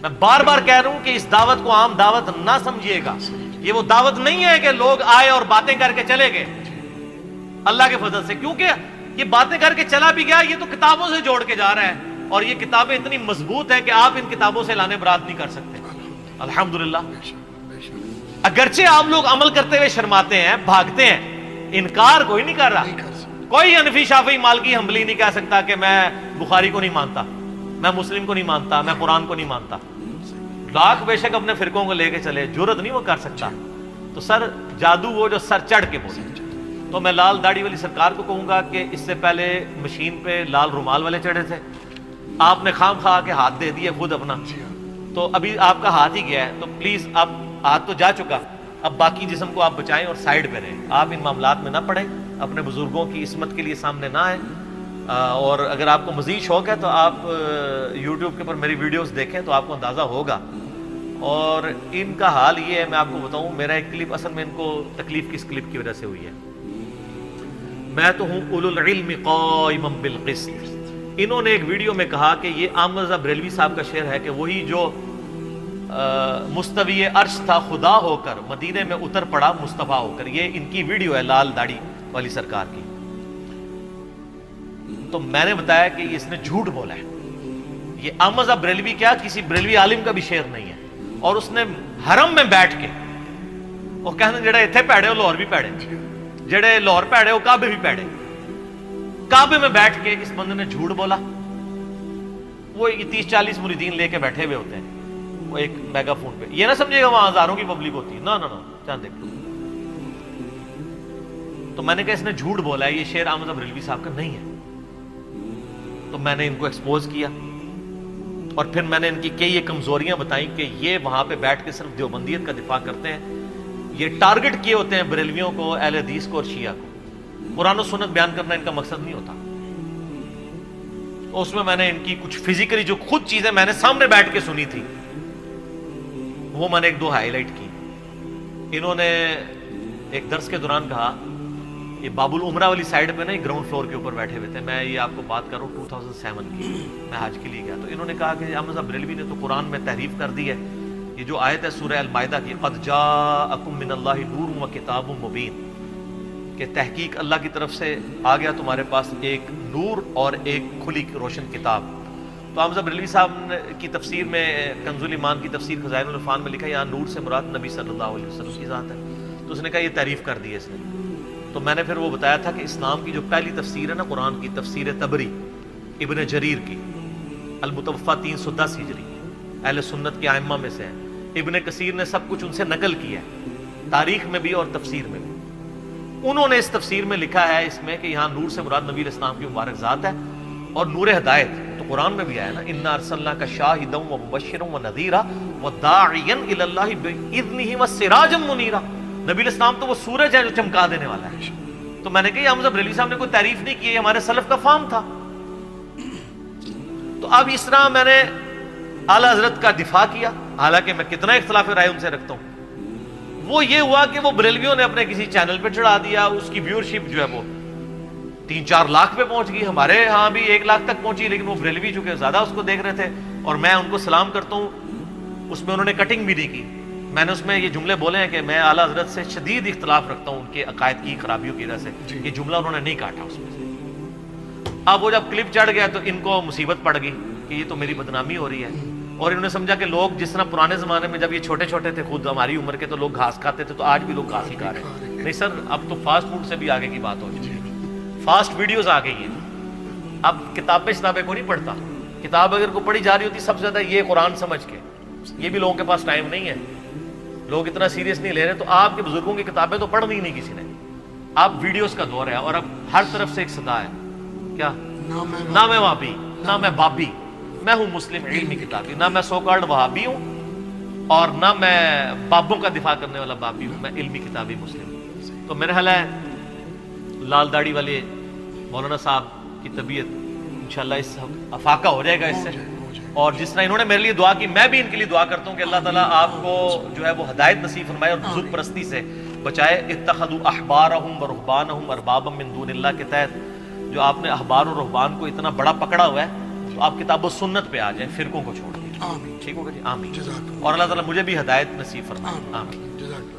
میں بار بار کہہ رہا ہوں کہ اس دعوت کو عام دعوت نہ سمجھیے گا. یہ وہ دعوت نہیں ہے کہ لوگ آئے اور باتیں کر کے چلے گئے اللہ کے فضل سے, کیونکہ یہ باتیں کر کے چلا بھی گیا, یہ تو کتابوں سے جوڑ کے جا رہا ہے, اور یہ کتابیں اتنی مضبوط ہیں کہ آپ ان کتابوں سے لانے برات نہیں کر سکتے. الحمدللہ. اگرچہ آپ لوگ عمل کرتے ہوئے شرماتے ہیں, بھاگتے ہیں, انکار کوئی نہیں کر رہا. کوئی حنفی شافعی مالکی حنبلی نہیں کہہ سکتا کہ میں بخاری کو نہیں مانتا, میں مسلم کو نہیں مانتا, میں قرآن کو نہیں مانتا. لاکھ بے شک اپنے فرقوں کو لے کے چلے, جرت نہیں وہ کر سکتا. تو سر جادو وہ جو سر چڑھ کے بولے. تو میں لال داڑھی والی سرکار کو کہوں گا کہ اس سے پہلے مشین پہ لال رومال والے چڑھے تھے, آپ نے خام خواہ کے ہاتھ دے دیے خود اپنا, تو ابھی آپ کا ہاتھ ہی گیا ہے, تو پلیز اب ہاتھ تو جا چکا, اب باقی جسم کو آپ بچائیں اور سائڈ پہ رہیں. آپ ان معاملات میں نہ پڑیں, اپنے بزرگوں کی عصمت کے لیے سامنے نہ آئیں. اور اگر آپ کو مزید شوق ہے تو آپ یوٹیوب کے اوپر میری ویڈیوز دیکھیں تو آپ کو اندازہ ہوگا. اور ان کا حال یہ ہے, میں آپ کو بتاؤں, میرا ایک کلپ اصل میں ان کو تکلیف کس کلپ کی وجہ سے ہوئی ہے. میں تو ہوں اولو العلم قائما بالقسط. انہوں نے ایک ویڈیو میں کہا کہ یہ احمد رضا بریلوی صاحب کا شعر ہے کہ وہی جو مستوی عرش تھا خدا ہو کر مدینے میں اتر پڑا مصطفیٰ ہو کر. یہ ان کی ویڈیو ہے لال داڑھی والی سرکار کی. تو میں نے بتایا کہ اس نے جھوٹ بولا ہے. یہ احمد رضا بریلوی کیا کسی بریلوی عالم کا بھی شعر نہیں ہے, اور اس نے حرم میں بیٹھ کے وہ کہنا جڑے اتنے پیڑے وہ لاہور بھی پیڑے, جڑے لاہور پیڑے وہ کعبے بھی پیڑے. کعبے میں بیٹھ کے اس بندے نے جھوٹ بولا. وہ 30-40 مریدین لے کے بیٹھے ہوئے ہوتے ہیں وہ ایک میگا فون پہ. یہ نہ سمجھے گا وہاں ہزاروں کی پبلک ہوتی ہے, نہ چاند دیکھ لو. تو میں نے کہا اس نے جھوٹ بولا ہے, یہ شعر احمد بریلوی صاحب کا نہیں ہے. تو میں نے ان کو ایکسپوز کیا, اور پھر میں نے ان کی کئی کمزوریاں بتائیں کہ یہ وہاں پہ بیٹھ کے صرف دیوبندیت کا دفاع کرتے ہیں. یہ ٹارگٹ کیے ہوتے ہیں بریلویوں کو, اہل حدیث کو اور شیعہ کو. قرآن و سنت بیان کرنا ان کا مقصد نہیں ہوتا. اس میں میں نے ان کی کچھ فزیکلی جو خود چیزیں میں نے سامنے بیٹھ کے سنی تھی وہ میں نے 1-2 ہائی لائٹ کی. انہوں نے ایک درس کے دوران کہا, یہ باب العمرہ والی سائیڈ پہ نا گراؤنڈ فلور کے اوپر بیٹھے ہوئے تھے, میں یہ آپ کو بات کر رہا ہوں 2007 کی, میں حج کے لیے گیا. تو انہوں نے کہا کہ احمد بریلوی نے تو قرآن میں تحریف کر دی ہے. یہ جو آیت ہے سورہ المائدہ کی, قد جاءکم من اللہ نور و کتاب مبین, کہ تحقیق اللہ کی طرف سے آ گیا تمہارے پاس ایک نور اور ایک کھلی روشن کتاب. تو احمد بریلوی صاحب کی تفسیر میں کنز الایمان کی تفسیر خزائن العرفان میں لکھا یہاں نور سے مراد نبی صلی اللہ علیہ وسلم کی ذات ہے. تو اس نے کہا یہ تعریف کر دی ہے اس نے. تو میں نے پھر وہ بتایا تھا کہ اسلام کی جو پہلی تفسیر ہے نا قرآن کی, تفسیر تبری ابن جریر کی, المتوفا 310 ہجری, اہل سنت کے ائمہ میں سے ہے. ابن کثیر نے سب کچھ ان سے نقل کیا ہے, تاریخ میں بھی اور تفسیر میں بھی. انہوں نے اس تفسیر میں لکھا ہے اس میں کہ یہاں نور سے مراد نبی علیہ السلام کی مبارک ذات ہے, اور نور ہدایت تو قرآن میں بھی آیا نا, انا ارسلناک شاہدا ومبشرا ونذیرا وداعیا الی اللہ باذنہ وسراجا منیرا. نبی علیہ السلام تو وہ سورج ہے جو چمکا دینے والا ہے. تو میں نے کہا احمد بریلوی صاحب نے کوئی تعریف نہیں کی, ہمارے سلف کا فہم تھا. تو اب اس طرح میں نے اعلیٰ حضرت کا دفاع کیا, حالانکہ میں کتنا اختلاف رائے ان سے رکھتا ہوں. وہ یہ ہوا کہ وہ بریلویوں نے اپنے کسی چینل پہ چڑھا دیا, اس کی ویورشپ جو ہے وہ 3-4 لاکھ پہ پہنچ گئی. ہمارے ہاں بھی 1 لاکھ تک پہنچی, لیکن وہ بریلوی چونکہ زیادہ اس کو دیکھ رہے تھے, اور میں ان کو سلام کرتا ہوں. اس میں انہوں نے کٹنگ بھی نہیں کی. میں نے اس میں یہ جملے بولے ہیں کہ میں اعلیٰ حضرت سے شدید اختلاف رکھتا ہوں ان کے عقائد کی خرابیوں کی وجہ سے. یہ جملہ انہوں نے نہیں کاٹا اس میں سے. اب وہ جب کلپ چڑھ گیا تو ان کو مصیبت پڑ گئی کہ یہ تو میری بدنامی ہو رہی ہے. اور انہوں نے سمجھا کہ لوگ جس طرح پرانے زمانے میں جب یہ چھوٹے چھوٹے تھے, خود ہماری عمر کے, تو لوگ گھاس کھاتے تھے, تو آج بھی لوگ گھاس ہی کھا رہے ہیں. نہیں سر, اب تو فاسٹ فوڈ سے بھی آگے کی بات ہو رہی ہے. فاسٹ ویڈیوز آ گئی ہیں. اب کتابیں کو نہیں پڑھتا. کتاب اگر کو پڑھی جا رہی ہوتی سب سے زیادہ یہ قرآن سمجھ کے, یہ بھی لوگوں کے پاس ٹائم نہیں ہے, لوگ اتنا سیریس نہیں لے رہے. تو آپ کے بزرگوں کی کتابیں تو پڑھنی ہی نہیں کسی نے. اب ویڈیوز کا دور ہے, اور اب ہر طرف سے ایک صدا ہے, کیا نہ میں وہابی نہ میں بابی, میں ہوں مسلم علمی کتابی. نہ میں سو کالڈ وہابی ہوں اور نہ میں بابوں کا دفاع کرنے والا بابی ہوں, میں علمی کتابی مسلم ہوں. تو میرا خیال ہے لال داڑھی والے مولانا صاحب کی طبیعت انشاءاللہ اس افاقہ ہو جائے گا اس سے. اور جس طرح انہوں نے میرے لیے دعا کی, میں بھی ان کے لیے دعا کرتا ہوں کہ اللہ تعالیٰ آپ کو جو ہے وہ ہدایت نصیب فرمائے اور بزرگ پرستی سے بچائے. اتخذوا احبارهم ورهبانهم اربابا من دون اللہ کے تحت جو آپ نے احبار و رہبان کو اتنا بڑا پکڑا ہوا ہے, تو آپ کتاب و سنت پہ آ جائیں, فرقوں کو چھوڑ دیں. آمین. ٹھیک ہوگا جی؟ آمین. جزاک اللہ. اور اللہ تعالیٰ مجھے بھی ہدایت نصیب فرمائے. آمین. آمین. جزاک اللہ.